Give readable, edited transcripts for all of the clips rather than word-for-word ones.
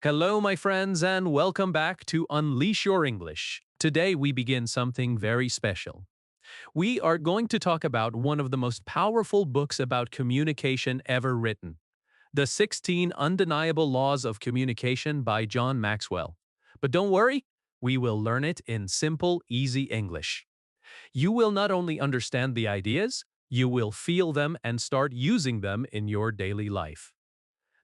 Hello, my friends, and welcome back to Unleash Your English. Today, we begin something very special. We are going to talk about one of the most powerful books about communication ever written, The 16 Undeniable Laws of Communication by John Maxwell. But don't worry, we will learn it in simple, easy English. You will not only understand the ideas, you will feel them and start using them in your daily life.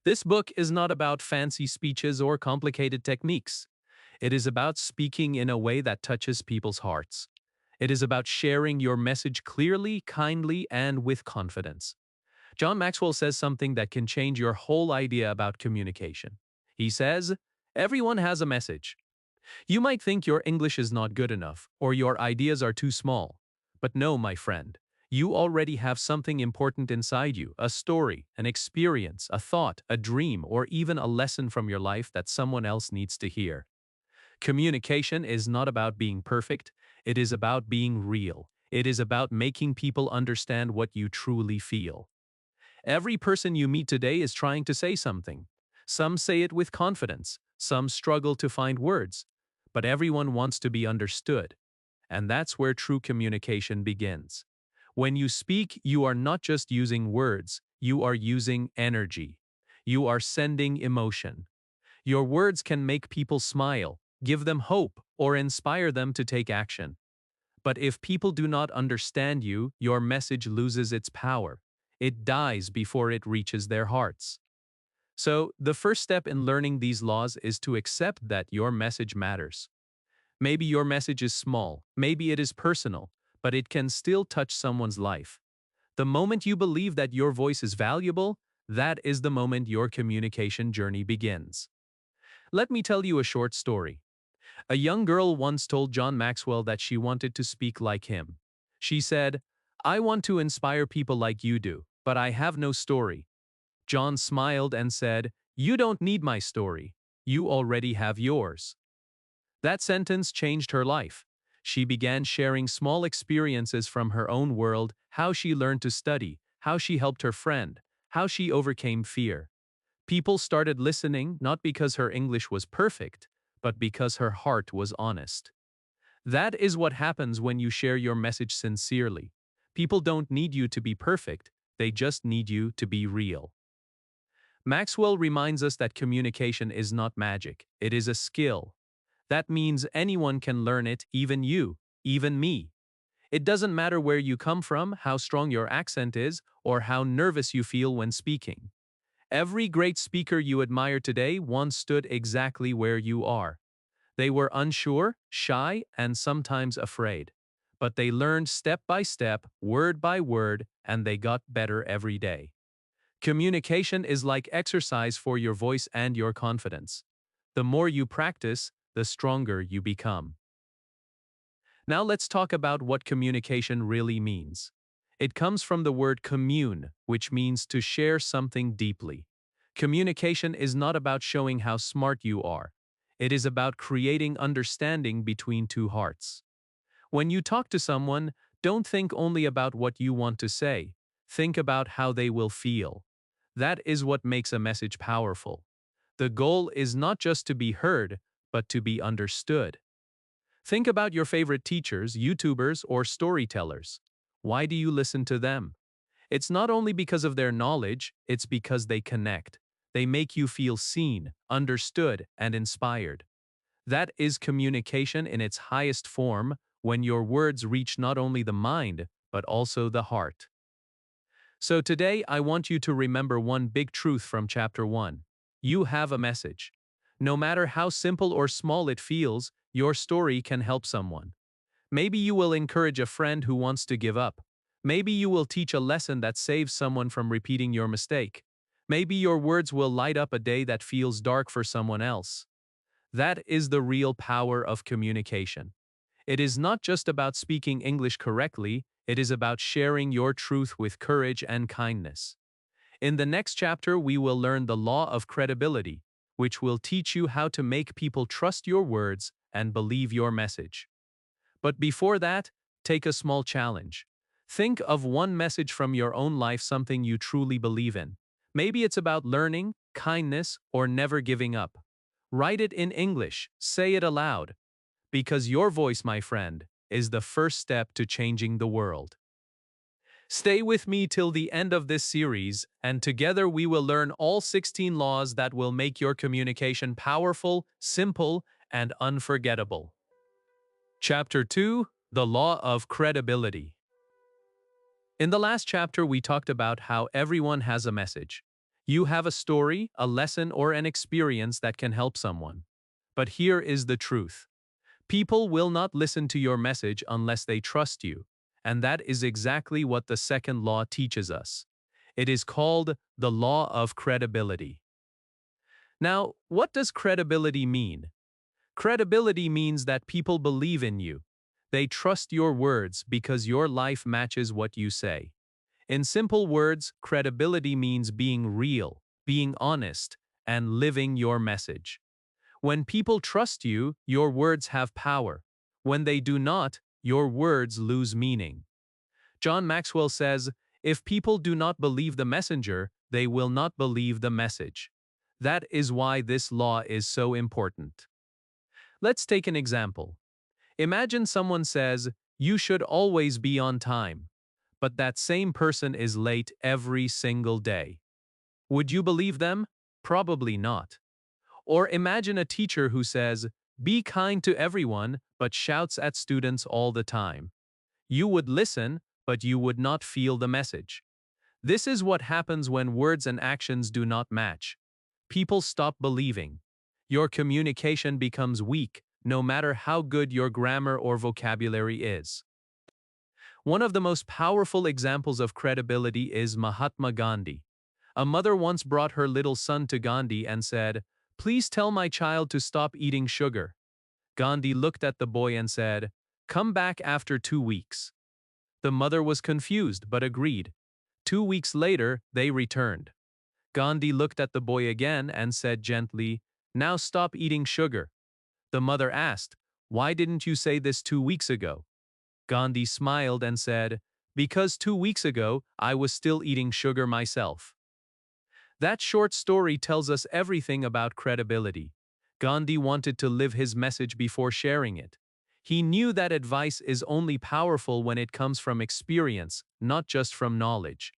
This book is not about fancy speeches or complicated techniques. It is about speaking in a way that touches people's hearts. It is about sharing your message clearly, kindly, and with confidence. John Maxwell says something that can change your whole idea about communication. He says, everyone has a message. You might think your English is not good enough, or your ideas are too small. But no, my friend. You already have something important inside you, a story, an experience, a thought, a dream, or even a lesson from your life that someone else needs to hear. Communication is not about being perfect, it is about being real. It is about making people understand what you truly feel. Every person you meet today is trying to say something. Some say it with confidence, some struggle to find words, but everyone wants to be understood. And that's where true communication begins. When you speak, you are not just using words, you are using energy. You are sending emotion. Your words can make people smile, give them hope, or inspire them to take action. But if people do not understand you, your message loses its power. It dies before it reaches their hearts. So, the first step in learning these laws is to accept that your message matters. Maybe your message is small, maybe it is personal, but it can still touch someone's life. The moment you believe that your voice is valuable, that is the moment your communication journey begins. Let me tell you a short story. A young girl once told John Maxwell that she wanted to speak like him. She said, "I want to inspire people like you do, but I have no story." John smiled and said, "You don't need my story. You already have yours." That sentence changed her life. She began sharing small experiences from her own world, how she learned to study, how she helped her friend, how she overcame fear. People started listening not because her English was perfect, but because her heart was honest. That is what happens when you share your message sincerely. People don't need you to be perfect, they just need you to be real. Maxwell reminds us that communication is not magic, it is a skill. That means anyone can learn it, even you, even me. It doesn't matter where you come from, how strong your accent is, or how nervous you feel when speaking. Every great speaker you admire today once stood exactly where you are. They were unsure, shy, and sometimes afraid. But they learned step by step, word by word, and they got better every day. Communication is like exercise for your voice and your confidence. The more you practice, the stronger you become. Now let's talk about what communication really means. It comes from the word commune, which means to share something deeply. Communication is not about showing how smart you are. It is about creating understanding between two hearts. When you talk to someone, don't think only about what you want to say. Think about how they will feel. That is what makes a message powerful. The goal is not just to be heard, but to be understood. Think about your favorite teachers, YouTubers, or storytellers. Why do you listen to them? It's not only because of their knowledge, it's because they connect. They make you feel seen, understood, and inspired. That is communication in its highest form, when your words reach not only the mind, but also the heart. So today, I want you to remember one big truth from Chapter 1. You have a message. No matter how simple or small it feels, your story can help someone. Maybe you will encourage a friend who wants to give up. Maybe you will teach a lesson that saves someone from repeating your mistake. Maybe your words will light up a day that feels dark for someone else. That is the real power of communication. It is not just about speaking English correctly, it is about sharing your truth with courage and kindness. In the next chapter, we will learn the law of credibility, which will teach you how to make people trust your words and believe your message. But before that, take a small challenge. Think of one message from your own life, something you truly believe in. Maybe it's about learning, kindness, or never giving up. Write it in English, say it aloud. Because your voice, my friend, is the first step to changing the world. Stay with me till the end of this series, and together we will learn all 16 laws that will make your communication powerful, simple, and unforgettable. Chapter 2: The Law of Credibility. In the last chapter, we talked about how everyone has a message. You have a story, a lesson, or an experience that can help someone. But here is the truth. People will not listen to your message unless they trust you, and that is exactly what the second law teaches us. It is called the law of credibility. Now, what does credibility mean? Credibility means that people believe in you. They trust your words because your life matches what you say. In simple words, credibility means being real, being honest, and living your message. When people trust you, your words have power. When they do not, your words lose meaning. John Maxwell says, "If people do not believe the messenger, they will not believe the message." That is why this law is so important. Let's take an example. Imagine someone says, "You should always be on time," but that same person is late every single day. Would you believe them? Probably not. Or imagine a teacher who says, "Be kind to everyone," but shouts at students all the time. You would listen, but you would not feel the message. This is what happens when words and actions do not match. People stop believing. Your communication becomes weak, no matter how good your grammar or vocabulary is. One of the most powerful examples of credibility is Mahatma Gandhi. A mother once brought her little son to Gandhi and said, "Please tell my child to stop eating sugar." Gandhi looked at the boy and said, "Come back after 2 weeks." The mother was confused but agreed. 2 weeks later, they returned. Gandhi looked at the boy again and said gently, "Now stop eating sugar." The mother asked, "Why didn't you say this 2 weeks ago?" Gandhi smiled and said, "Because 2 weeks ago, I was still eating sugar myself." That short story tells us everything about credibility. Gandhi wanted to live his message before sharing it. He knew that advice is only powerful when it comes from experience, not just from knowledge.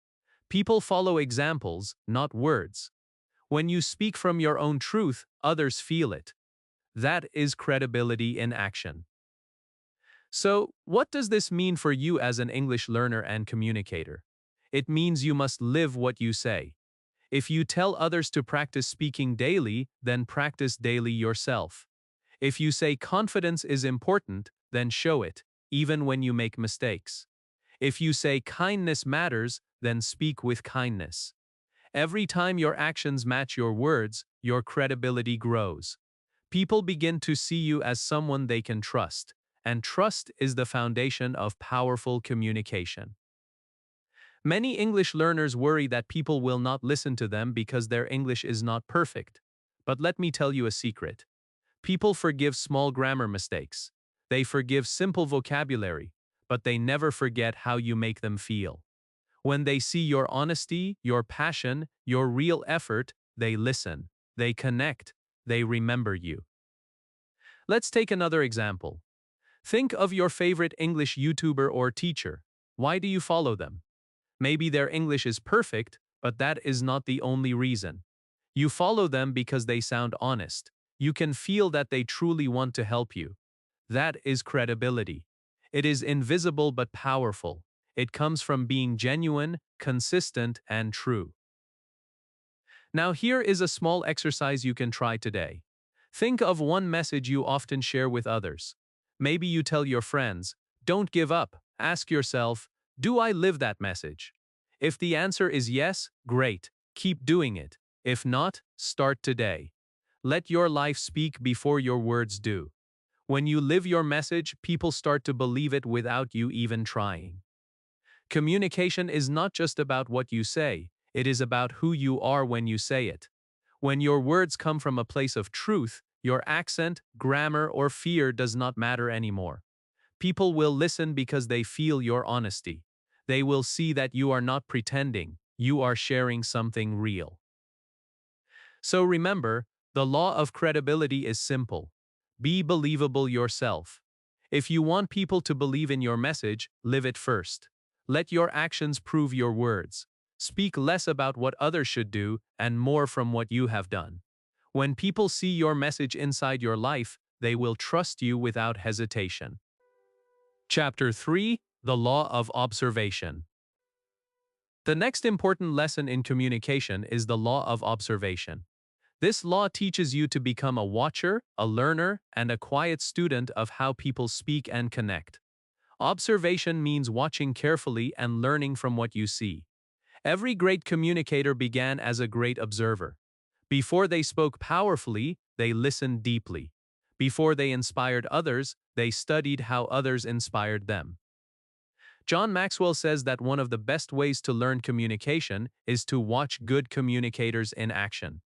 People follow examples, not words. When you speak from your own truth, others feel it. That is credibility in action. So, what does this mean for you as an English learner and communicator? It means you must live what you say. If you tell others to practice speaking daily, then practice daily yourself. If you say confidence is important, then show it, even when you make mistakes. If you say kindness matters, then speak with kindness. Every time your actions match your words, your credibility grows. People begin to see you as someone they can trust, and trust is the foundation of powerful communication. Many English learners worry that people will not listen to them because their English is not perfect. But let me tell you a secret. People forgive small grammar mistakes. They forgive simple vocabulary, but they never forget how you make them feel. When they see your honesty, your passion, your real effort, they listen, they connect, they remember you. Let's take another example. Think of your favorite English YouTuber or teacher. Why do you follow them? Maybe their English is perfect, but that is not the only reason. You follow them because they sound honest. You can feel that they truly want to help you. That is credibility. It is invisible but powerful. It comes from being genuine, consistent, and true. Now here is a small exercise you can try today. Think of one message you often share with others. Maybe you tell your friends, "Don't give up." Ask yourself, "Do I live that message?" If the answer is yes, great, keep doing it. If not, start today. Let your life speak before your words do. When you live your message, people start to believe it without you even trying. Communication is not just about what you say, it is about who you are when you say it. When your words come from a place of truth, your accent, grammar, or fear does not matter anymore. People will listen because they feel your honesty. They will see that you are not pretending, you are sharing something real. So remember, The law of credibility is simple. Be believable yourself. If you want people to believe in your message, live it first. Let your actions prove your words. Speak less about what others should do and more from what you have done. When people see your message inside your life, they will trust you without hesitation. Chapter 3: The Law of Observation. The next important lesson in communication is the law of observation. This law teaches you to become a watcher, a learner, and a quiet student of how people speak and connect. Observation means watching carefully and learning from what you see. Every great communicator began as a great observer. Before they spoke powerfully, they listened deeply. Before they inspired others, they studied how others inspired them. John Maxwell says that one of the best ways to learn communication is to watch good communicators in action.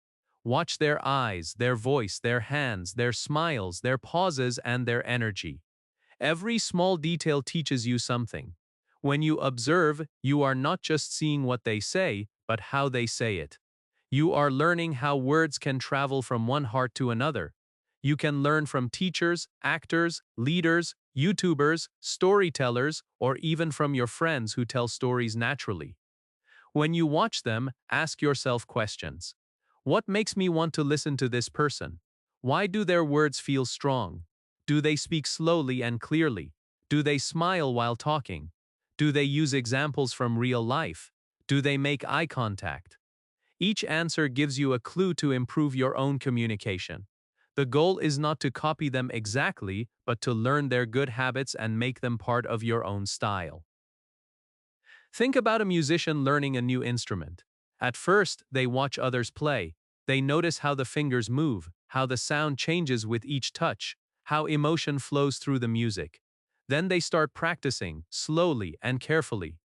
Watch their eyes, their voice, their hands, their smiles, their pauses, and their energy. Every small detail teaches you something. When you observe, you are not just seeing what they say, but how they say it. You are learning how words can travel from one heart to another. You can learn from teachers, actors, leaders, YouTubers, storytellers, or even from your friends who tell stories naturally. When you watch them, ask yourself questions. What makes me want to listen to this person? Why do their words feel strong? Do they speak slowly and clearly? Do they smile while talking? Do they use examples from real life? Do they make eye contact? Each answer gives you a clue to improve your own communication. The goal is not to copy them exactly, but to learn their good habits and make them part of your own style. Think about a musician learning a new instrument. At first, they watch others play. They notice how the fingers move, how the sound changes with each touch, how emotion flows through the music. Then they start practicing, slowly and carefully.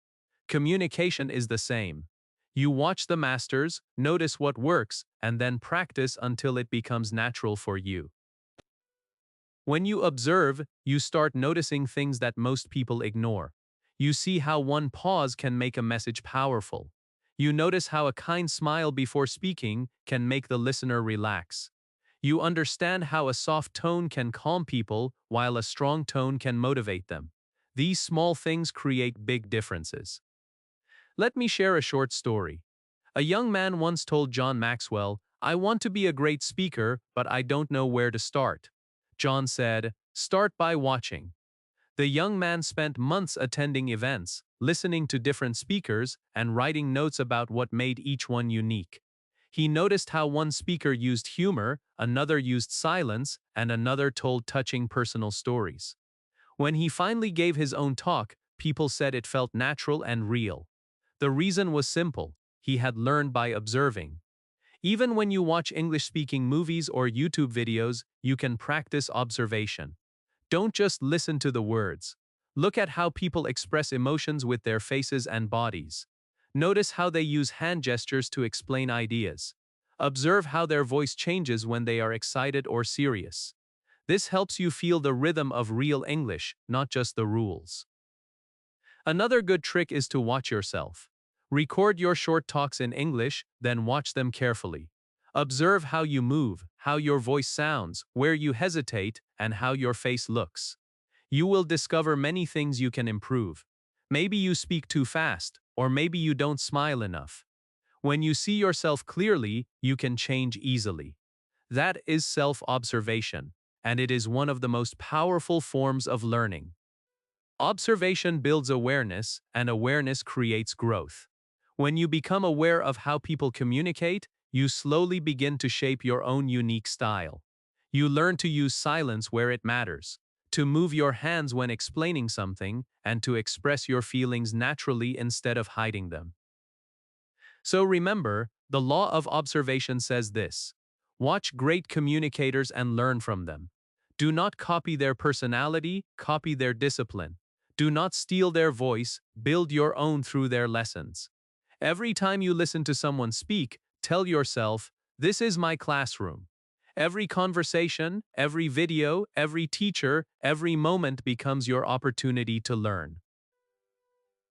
Communication is the same. You watch the masters, notice what works, and then practice until it becomes natural for you. When you observe, you start noticing things that most people ignore. You see how one pause can make a message powerful. You notice how a kind smile before speaking can make the listener relax. You understand how a soft tone can calm people while a strong tone can motivate them. These small things create big differences. Let me share a short story. A young man once told John Maxwell, "I want to be a great speaker, but I don't know where to start." John said, "Start by watching." The young man spent months attending events, listening to different speakers, and writing notes about what made each one unique. He noticed how one speaker used humor, another used silence, and another told touching personal stories. When he finally gave his own talk, people said it felt natural and real. The reason was simple: he had learned by observing. Even when you watch English-speaking movies or YouTube videos, you can practice observation. Don't just listen to the words. Look at how people express emotions with their faces and bodies. Notice how they use hand gestures to explain ideas. Observe how their voice changes when they are excited or serious. This helps you feel the rhythm of real English, not just the rules. Another good trick is to watch yourself. Record your short talks in English, then watch them carefully. Observe how you move, how your voice sounds, where you hesitate, and how your face looks. You will discover many things you can improve. Maybe you speak too fast, or maybe you don't smile enough. When you see yourself clearly, you can change easily. That is self-observation, and it is one of the most powerful forms of learning. Observation builds awareness, and awareness creates growth. When you become aware of how people communicate, you slowly begin to shape your own unique style. You learn to use silence where it matters, to move your hands when explaining something, and to express your feelings naturally instead of hiding them. So remember, the law of observation says this: watch great communicators and learn from them. Do not copy their personality, copy their discipline. Do not steal their voice, build your own through their lessons. Every time you listen to someone speak, tell yourself, "This is my classroom." Every conversation, every video, every teacher, every moment becomes your opportunity to learn.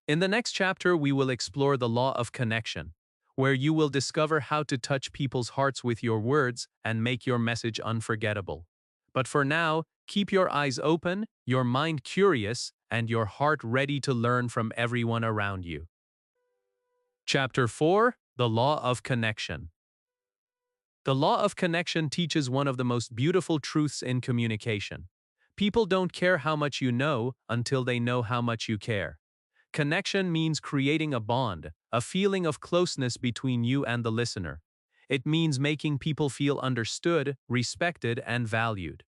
In the next chapter, we will explore the law of connection. where you will discover how to touch people's hearts with your words and make your message unforgettable. But for now, keep your eyes open, your mind curious, and your heart ready to learn from everyone around you. Chapter 4: The Law of Connection. The law of connection teaches one of the most beautiful truths in communication. People don't care how much you know until they know how much you care. Connection means creating a bond, a feeling of closeness between you and the listener. It means making people feel understood, respected, and valued.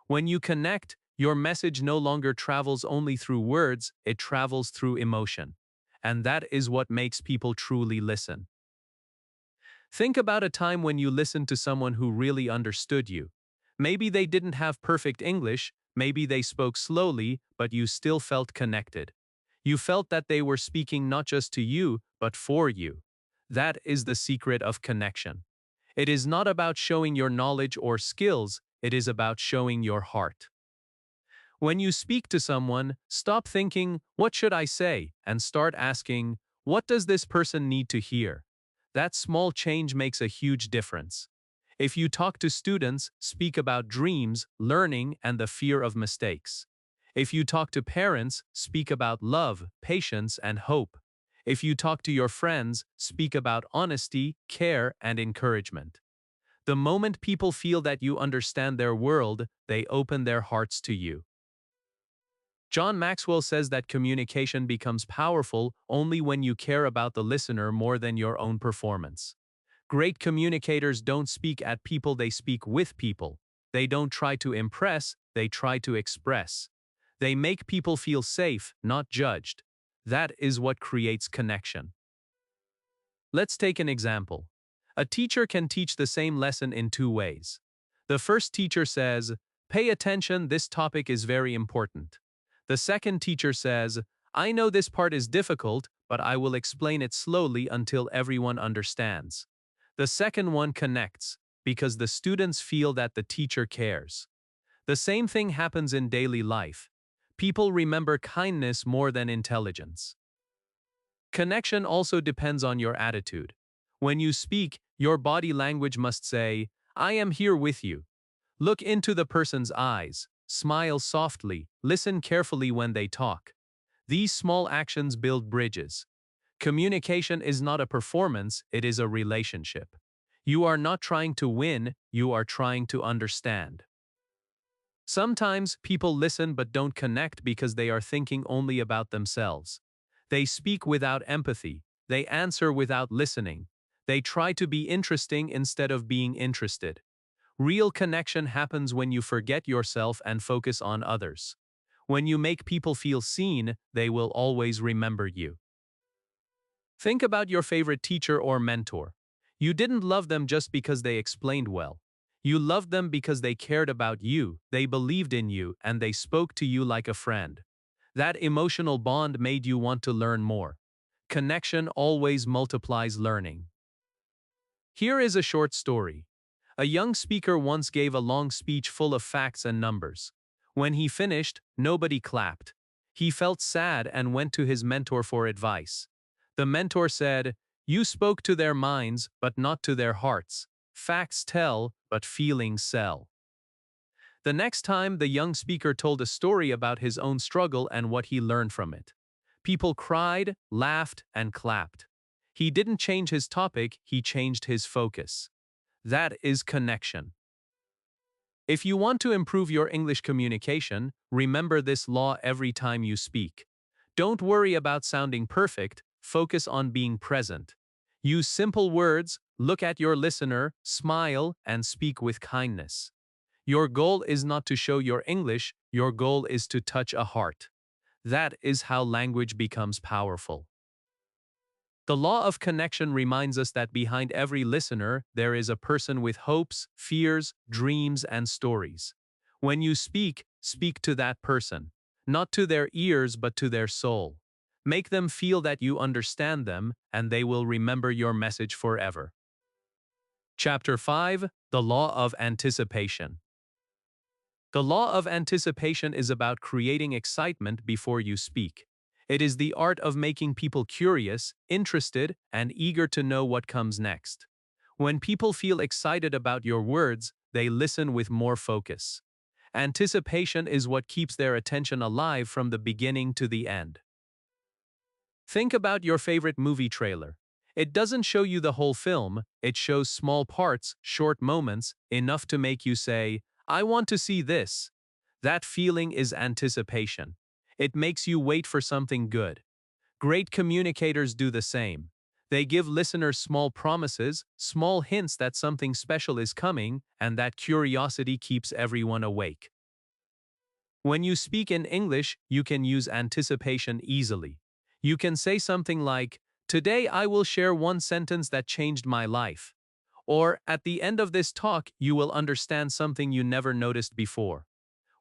When you connect, your message no longer travels only through words, it travels through emotion. And that is what makes people truly listen. Think about a time when you listened to someone who really understood you. Maybe they didn't have perfect English, maybe they spoke slowly, but you still felt connected. You felt that they were speaking not just to you, but for you. That is the secret of connection. It is not about showing your knowledge or skills, it is about showing your heart. When you speak to someone, stop thinking, "What should I say?" and start asking, "What does this person need to hear?" That small change makes a huge difference. If you talk to students, speak about dreams, learning, and the fear of mistakes. If you talk to parents, speak about love, patience, and hope. If you talk to your friends, speak about honesty, care, and encouragement. The moment people feel that you understand their world, they open their hearts to you. John Maxwell says that communication becomes powerful only when you care about the listener more than your own performance. Great communicators don't speak at people, they speak with people. They don't try to impress, they try to express. They make people feel safe, not judged. That is what creates connection. Let's take an example. A teacher can teach the same lesson in two ways. The first teacher says, "Pay attention, this topic is very important." The second teacher says, "I know this part is difficult, but I will explain it slowly until everyone understands." The second one connects, because the students feel that the teacher cares. The same thing happens in daily life. People remember kindness more than intelligence. Connection also depends on your attitude. When you speak, your body language must say, "I am here with you." Look into the person's eyes, smile softly, listen carefully when they talk. These small actions build bridges. Communication is not a performance, it is a relationship. You are not trying to win, you are trying to understand. Sometimes people listen but don't connect because they are thinking only about themselves. They speak without empathy, they answer without listening. They try to be interesting instead of being interested. Real connection happens when you forget yourself and focus on others. When you make people feel seen, they will always remember you. Think about your favorite teacher or mentor. You didn't love them just because they explained well. You loved them because they cared about you, they believed in you, and they spoke to you like a friend. That emotional bond made you want to learn more. Connection always multiplies learning. Here is a short story. A young speaker once gave a long speech full of facts and numbers. When he finished, nobody clapped. He felt sad and went to his mentor for advice. The mentor said, "You spoke to their minds, but not to their hearts. Facts tell, but feelings sell." The next time, the young speaker told a story about his own struggle and what he learned from it. People cried, laughed, and clapped. He didn't change his topic, he changed his focus. That is connection. If you want to improve your English communication, remember this law every time you speak. Don't worry about sounding perfect, focus on being present. Use simple words, look at your listener, smile, and speak with kindness. Your goal is not to show your English, your goal is to touch a heart. That is how language becomes powerful. The law of connection reminds us that behind every listener, there is a person with hopes, fears, dreams, and stories. When you speak, speak to that person, not to their ears but to their soul. Make them feel that you understand them, and they will remember your message forever. Chapter 5: The Law of Anticipation. The law of anticipation is about creating excitement before you speak. It is the art of making people curious, interested, and eager to know what comes next. When people feel excited about your words, they listen with more focus. Anticipation is what keeps their attention alive from the beginning to the end. Think about your favorite movie trailer. It doesn't show you the whole film, it shows small parts, short moments, enough to make you say, "I want to see this." That feeling is anticipation. It makes you wait for something good. Great communicators do the same. They give listeners small promises, small hints that something special is coming, and that curiosity keeps everyone awake. When you speak in English, you can use anticipation easily. You can say something like, "Today I will share one sentence that changed my life." Or, "At the end of this talk, you will understand something you never noticed before."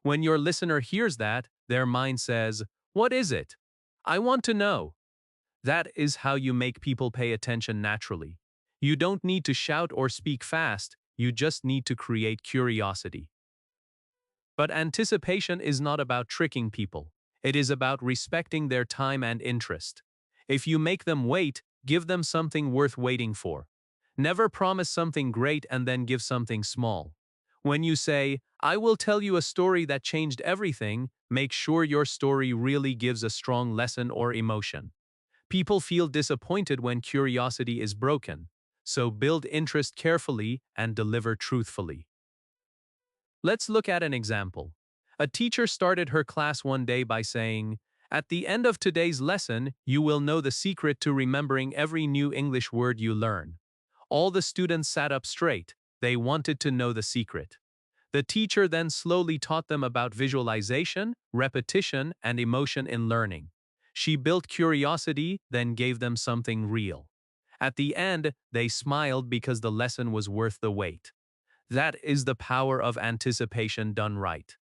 When your listener hears that, their mind says, "What is it? I want to know." That is how you make people pay attention naturally. You don't need to shout or speak fast, you just need to create curiosity. But anticipation is not about tricking people. It is about respecting their time and interest. If you make them wait, give them something worth waiting for. Never promise something great and then give something small. When you say, "I will tell you a story that changed everything," make sure your story really gives a strong lesson or emotion. People feel disappointed when curiosity is broken, so build interest carefully and deliver truthfully. Let's look at an example. A teacher started her class one day by saying, "At the end of today's lesson, you will know the secret to remembering every new English word you learn." All the students sat up straight. They wanted to know the secret. The teacher then slowly taught them about visualization, repetition, and emotion in learning. She built curiosity, then gave them something real. At the end, they smiled because the lesson was worth the wait. That is the power of anticipation done right.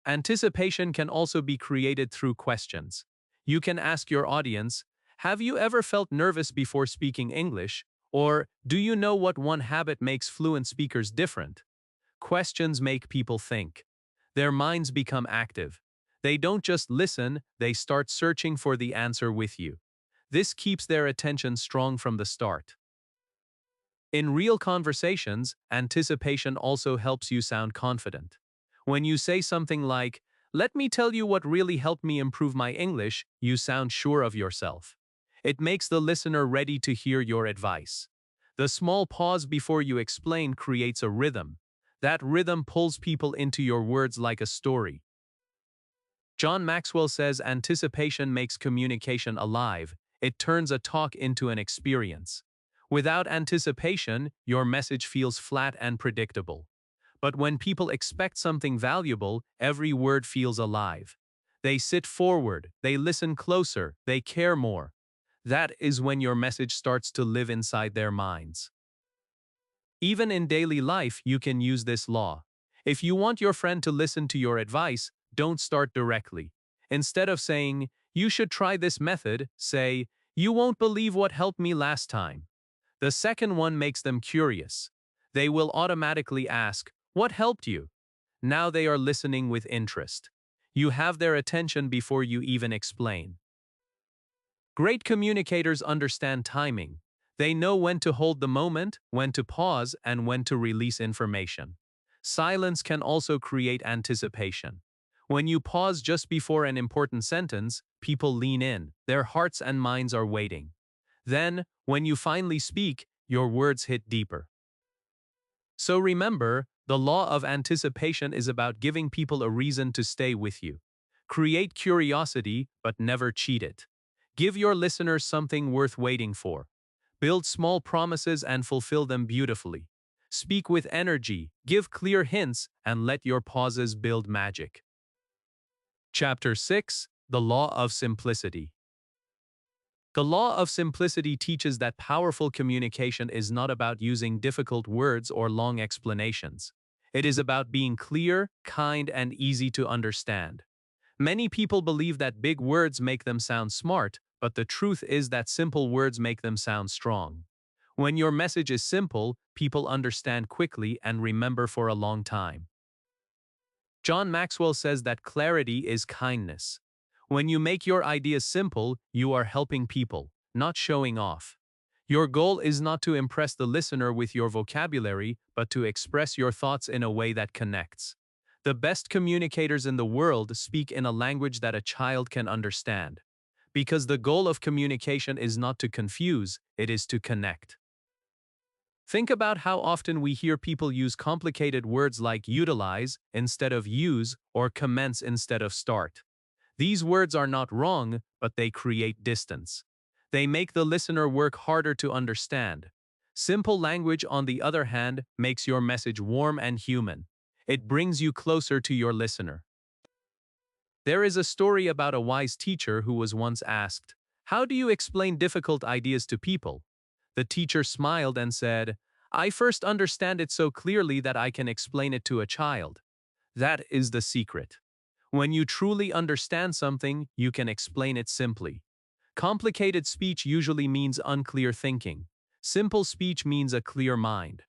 Anticipation can also be created through questions. You can ask your audience, "Have you ever felt nervous before speaking English?" Or, "Do you know what one habit makes fluent speakers different?" Questions make people think. Their minds become active. They don't just listen, they start searching for the answer with you. This keeps their attention strong from the start. In real conversations, anticipation also helps you sound confident. When you say something like, "Let me tell you what really helped me improve my English," you sound sure of yourself. It makes the listener ready to hear your advice. The small pause before you explain creates a rhythm. That rhythm pulls people into your words like a story. John Maxwell says anticipation makes communication alive. It turns a talk into an experience. Without anticipation, your message feels flat and predictable. But when people expect something valuable, every word feels alive. They sit forward, they listen closer, they care more. That is when your message starts to live inside their minds. Even in daily life, you can use this law. If you want your friend to listen to your advice, don't start directly. Instead of saying, "You should try this method," say, "You won't believe what helped me last time." The second one makes them curious. They will automatically ask, "What helped you?" Now they are listening with interest. You have their attention before you even explain. Great communicators understand timing. They know when to hold the moment, when to pause, and when to release information. Silence can also create anticipation. When you pause just before an important sentence, people lean in, their hearts and minds are waiting. Then, when you finally speak, your words hit deeper. So remember, the law of anticipation is about giving people a reason to stay with you. Create curiosity, but never cheat it. Give your listeners something worth waiting for. Build small promises and fulfill them beautifully. Speak with energy, give clear hints, and let your pauses build magic. Chapter 6: The Law of Simplicity. The law of simplicity teaches that powerful communication is not about using difficult words or long explanations. It is about being clear, kind, and easy to understand. Many people believe that big words make them sound smart, but the truth is that simple words make them sound strong. When your message is simple, people understand quickly and remember for a long time. John Maxwell says that clarity is kindness. When you make your ideas simple, you are helping people, not showing off. Your goal is not to impress the listener with your vocabulary, but to express your thoughts in a way that connects. The best communicators in the world speak in a language that a child can understand. Because the goal of communication is not to confuse, it is to connect. Think about how often we hear people use complicated words like utilize instead of use or commence instead of start. These words are not wrong, but they create distance. They make the listener work harder to understand. Simple language, on the other hand, makes your message warm and human. It brings you closer to your listener. There is a story about a wise teacher who was once asked, "How do you explain difficult ideas to people?" The teacher smiled and said, "I first understand it so clearly that I can explain it to a child." That is the secret. When you truly understand something, you can explain it simply. Complicated speech usually means unclear thinking. Simple speech means a clear mind.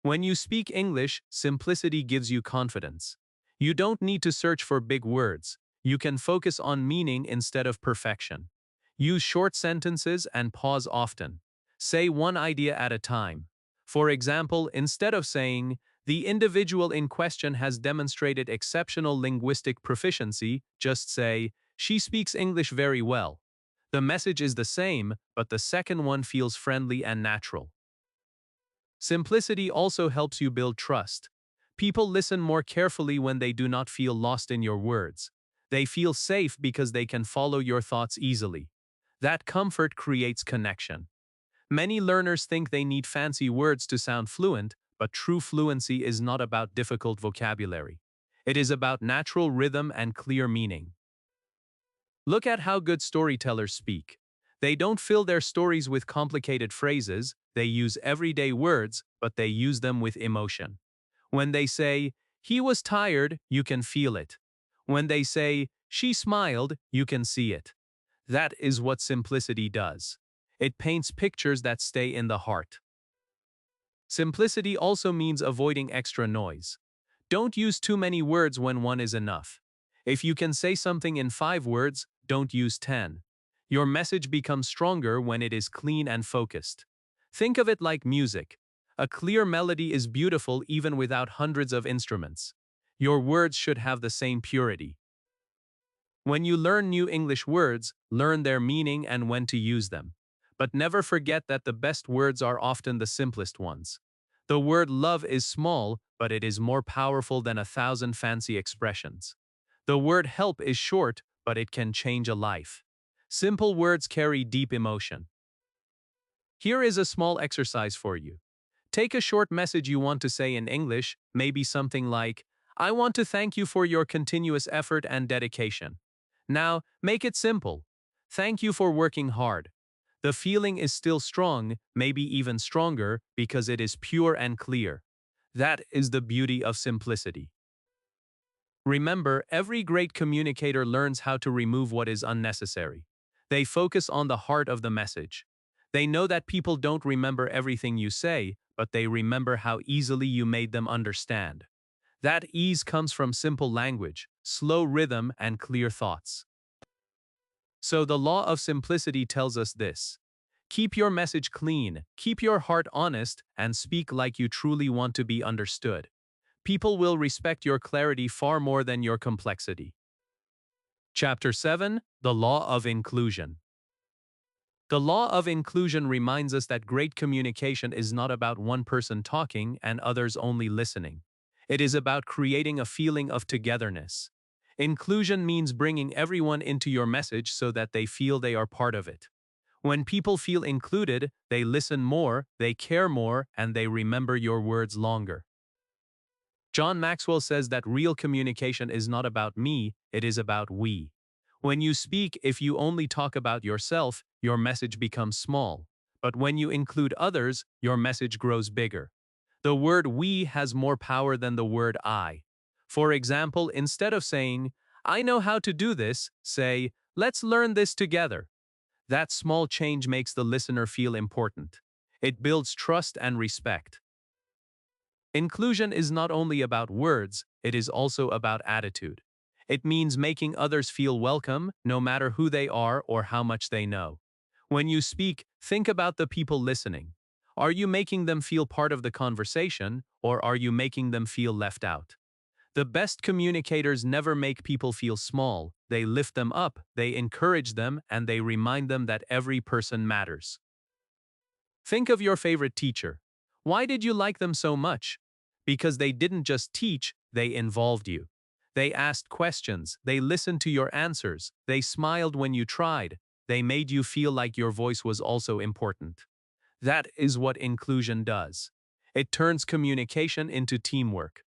When you speak English, simplicity gives you confidence. You don't need to search for big words. You can focus on meaning instead of perfection. Use short sentences and pause often. Say one idea at a time. For example, instead of saying, "The individual in question has demonstrated exceptional linguistic proficiency," just say, "She speaks English very well." The message is the same, but the second one feels friendly and natural. Simplicity also helps you build trust. People listen more carefully when they do not feel lost in your words. They feel safe because they can follow your thoughts easily. That comfort creates connection. Many learners think they need fancy words to sound fluent, but true fluency is not about difficult vocabulary. It is about natural rhythm and clear meaning. Look at how good storytellers speak. They don't fill their stories with complicated phrases, they use everyday words, but they use them with emotion. When they say, "He was tired," you can feel it. When they say, "She smiled," you can see it. That is what simplicity does. It paints pictures that stay in the heart. Simplicity also means avoiding extra noise. Don't use too many words when one is enough. If you can say something in 5 words, don't use 10. Your message becomes stronger when it is clean and focused. Think of it like music. A clear melody is beautiful even without hundreds of instruments. Your words should have the same purity. When you learn new English words, learn their meaning and when to use them. But never forget that the best words are often the simplest ones. The word love is small, but it is more powerful than 1,000 fancy expressions. The word help is short, but it can change a life. Simple words carry deep emotion. Here is a small exercise for you. Take a short message you want to say in English, maybe something like, "I want to thank you for your continuous effort and dedication." Now, make it simple. "Thank you for working hard." The feeling is still strong, maybe even stronger, because it is pure and clear. That is the beauty of simplicity. Remember, every great communicator learns how to remove what is unnecessary. They focus on the heart of the message. They know that people don't remember everything you say, but they remember how easily you made them understand. That ease comes from simple language, slow rhythm, and clear thoughts. So the law of simplicity tells us this: keep your message clean, keep your heart honest, and speak like you truly want to be understood. People will respect your clarity far more than your complexity. Chapter 7: The Law of Inclusion. The law of inclusion reminds us that great communication is not about one person talking and others only listening. It is about creating a feeling of togetherness. Inclusion means bringing everyone into your message so that they feel they are part of it. When people feel included, they listen more, they care more, and they remember your words longer. John Maxwell says that real communication is not about me, it is about we. When you speak, if you only talk about yourself, your message becomes small. But when you include others, your message grows bigger. The word we has more power than the word I. For example, instead of saying, "I know how to do this," say, "Let's learn this together." That small change makes the listener feel important. It builds trust and respect. Inclusion is not only about words, it is also about attitude. It means making others feel welcome, no matter who they are or how much they know. When you speak, think about the people listening. Are you making them feel part of the conversation, or are you making them feel left out? The best communicators never make people feel small. They lift them up, they encourage them, and they remind them that every person matters. Think of your favorite teacher. Why did you like them so much? Because they didn't just teach, they involved you. They asked questions, they listened to your answers, they smiled when you tried, they made you feel like your voice was also important. That is what inclusion does. It turns communication into teamwork.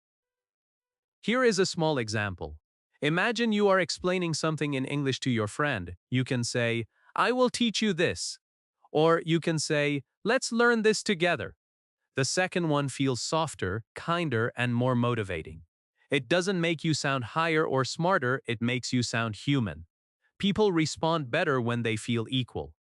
Here is a small example. Imagine you are explaining something in English to your friend. You can say, "I will teach you this." Or you can say, "Let's learn this together." The second one feels softer, kinder, and more motivating. It doesn't make you sound higher or smarter, it makes you sound human. People respond better when they feel equal.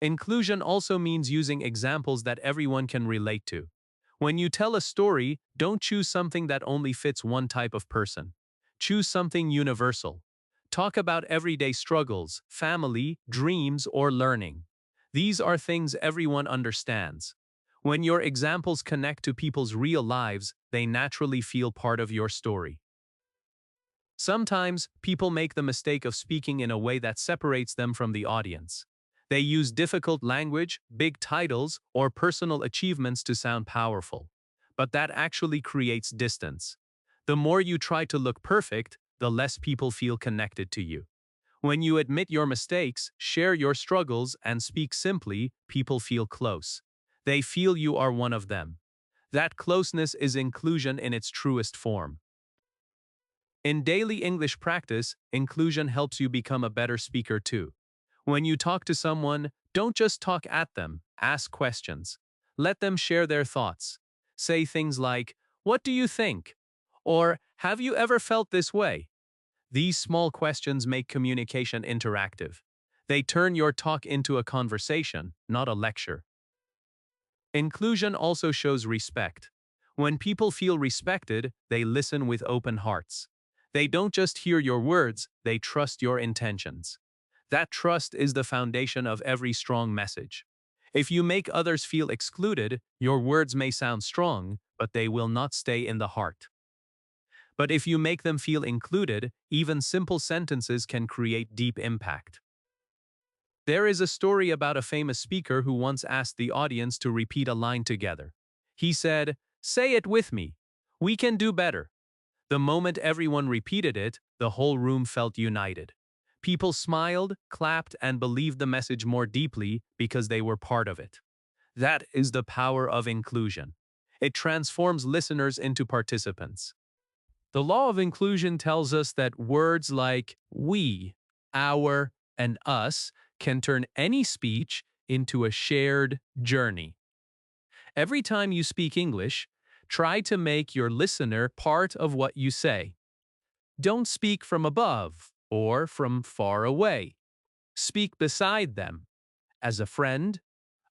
Inclusion also means using examples that everyone can relate to. When you tell a story, don't choose something that only fits one type of person. Choose something universal. Talk about everyday struggles, family, dreams, or learning. These are things everyone understands. When your examples connect to people's real lives, they naturally feel part of your story. Sometimes, people make the mistake of speaking in a way that separates them from the audience. They use difficult language, big titles, or personal achievements to sound powerful. But that actually creates distance. The more you try to look perfect, the less people feel connected to you. When you admit your mistakes, share your struggles, and speak simply, people feel close. They feel you are one of them. That closeness is inclusion in its truest form. In daily English practice, inclusion helps you become a better speaker too. When you talk to someone, don't just talk at them, ask questions. Let them share their thoughts. Say things like, "What do you think?" Or, "Have you ever felt this way?" These small questions make communication interactive. They turn your talk into a conversation, not a lecture. Inclusion also shows respect. When people feel respected, they listen with open hearts. They don't just hear your words, they trust your intentions. That trust is the foundation of every strong message. If you make others feel excluded, your words may sound strong, but they will not stay in the heart. But if you make them feel included, even simple sentences can create deep impact. There is a story about a famous speaker who once asked the audience to repeat a line together. He said, "Say it with me. We can do better." The moment everyone repeated it, the whole room felt united. People smiled, clapped, and believed the message more deeply because they were part of it. That is the power of inclusion. It transforms listeners into participants. The law of inclusion tells us that words like we, our, and us can turn any speech into a shared journey. Every time you speak English, try to make your listener part of what you say. Don't speak from above or from far away. Speak beside them, as a friend,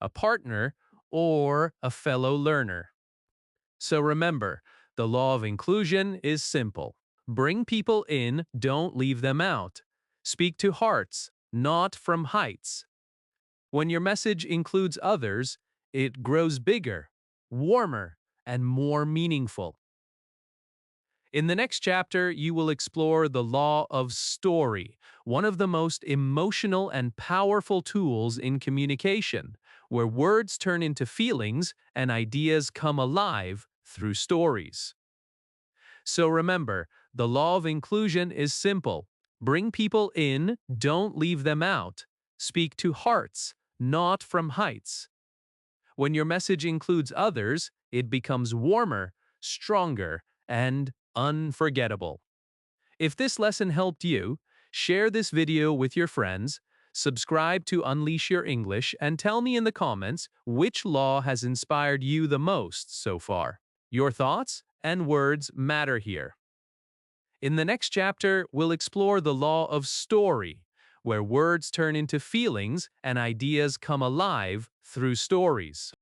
a partner, or a fellow learner. So remember, the law of inclusion is simple. Bring people in, don't leave them out. Speak to hearts, not from heights. When your message includes others, it grows bigger, warmer, and more meaningful. In the next chapter, you will explore the law of story, one of the most emotional and powerful tools in communication, where words turn into feelings and ideas come alive through stories. So remember, the law of inclusion is simple. Bring people in, don't leave them out. Speak to hearts, not from heights. When your message includes others, it becomes warmer, stronger, and unforgettable. If this lesson helped you, share this video with your friends, subscribe to Unleash Your English, and tell me in the comments which law has inspired you the most so far. Your thoughts and words matter here. In the next chapter, we'll explore the law of story, where words turn into feelings and ideas come alive through stories.